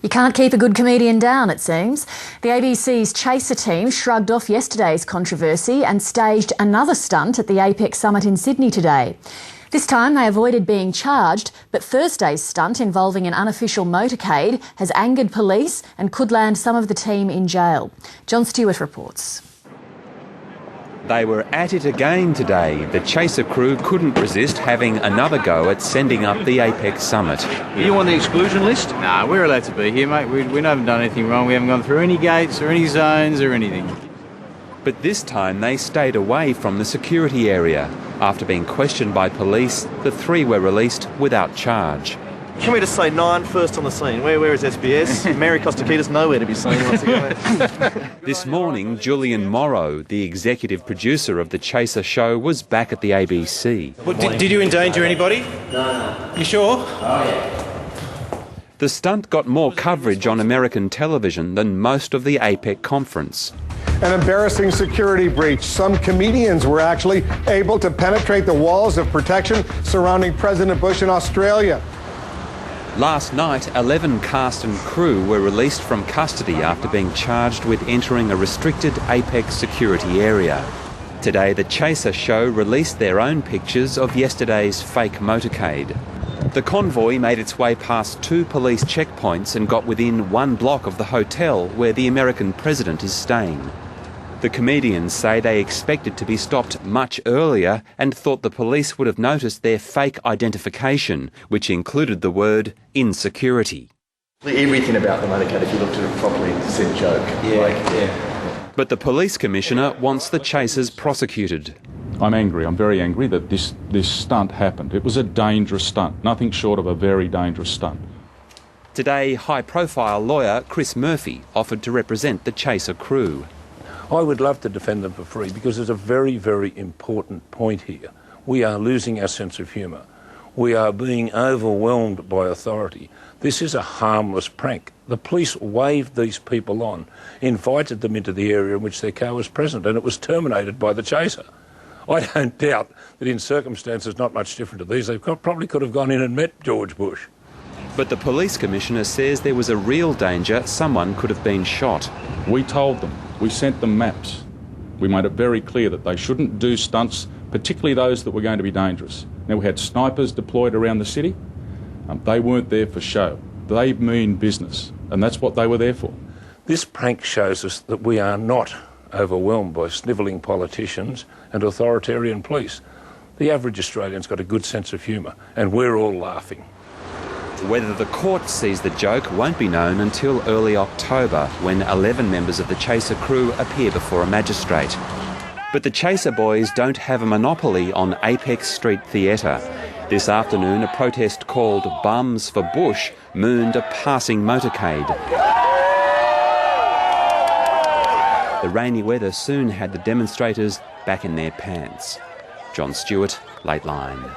You can't keep a good comedian down, it seems. The ABC's Chaser team shrugged off yesterday's controversy and staged another stunt at the APEC summit in Sydney today. This time they avoided being charged, but Thursday's stunt involving an unofficial motorcade has angered police and could land some of the team in jail. John Stewart reports. They were at it again today. The Chaser crew couldn't resist having another go at sending up the APEC summit. Are you on the exclusion list? Nah, we're allowed to be here, mate. We haven't done anything wrong. We haven't gone through any gates or any zones or anything. But this time they stayed away from the security area. After being questioned by police, the three were released without charge. Can we just say 9 first on the scene? Where is SBS? Mary Costa-Keita's nowhere to be seen once again. This morning, Julian Morrow, the executive producer of the Chaser show, was back at the ABC. Well, did you endanger anybody? No. You sure? Oh, yeah. The stunt got more coverage on American television than most of the APEC conference. An embarrassing security breach. Some comedians were actually able to penetrate the walls of protection surrounding President Bush in Australia. Last night, 11 cast and crew were released from custody after being charged with entering a restricted APEC security area. Today, the Chaser show released their own pictures of yesterday's fake motorcade. The convoy made its way past 2 police checkpoints and got within 1 block of the hotel where the American president is staying. The comedians say they expected to be stopped much earlier and thought the police would have noticed their fake identification, which included the word insecurity. Everything about the motorcade, if you looked at it properly, said joke. Yeah. But the police commissioner wants the Chasers prosecuted. I'm angry. I'm very angry that this stunt happened. It was a dangerous stunt, nothing short of a very dangerous stunt. Today, high-profile lawyer Chris Murphy offered to represent the Chaser crew. I would love to defend them for free because there's a very, very important point here. We are losing our sense of humour. We are being overwhelmed by authority. This is a harmless prank. The police waved these people on, invited them into the area in which their car was present, and it was terminated by the Chaser. I don't doubt that in circumstances not much different to these, they probably could have gone in and met George Bush. But the police commissioner says there was a real danger someone could have been shot. We told them. We sent them maps. We made it very clear that they shouldn't do stunts, particularly those that were going to be dangerous. Now, we had snipers deployed around the city. They weren't there for show. They mean business, and that's what they were there for. This prank shows us that we are not overwhelmed by snivelling politicians and authoritarian police. The average Australian's got a good sense of humour, and we're all laughing. Whether the court sees the joke won't be known until early October, when 11 members of the Chaser crew appear before a magistrate. But the Chaser boys don't have a monopoly on APEC Street Theatre. This afternoon, a protest called BUMS for Bush mooned a passing motorcade. The rainy weather soon had the demonstrators back in their pants. John Stewart, Lateline.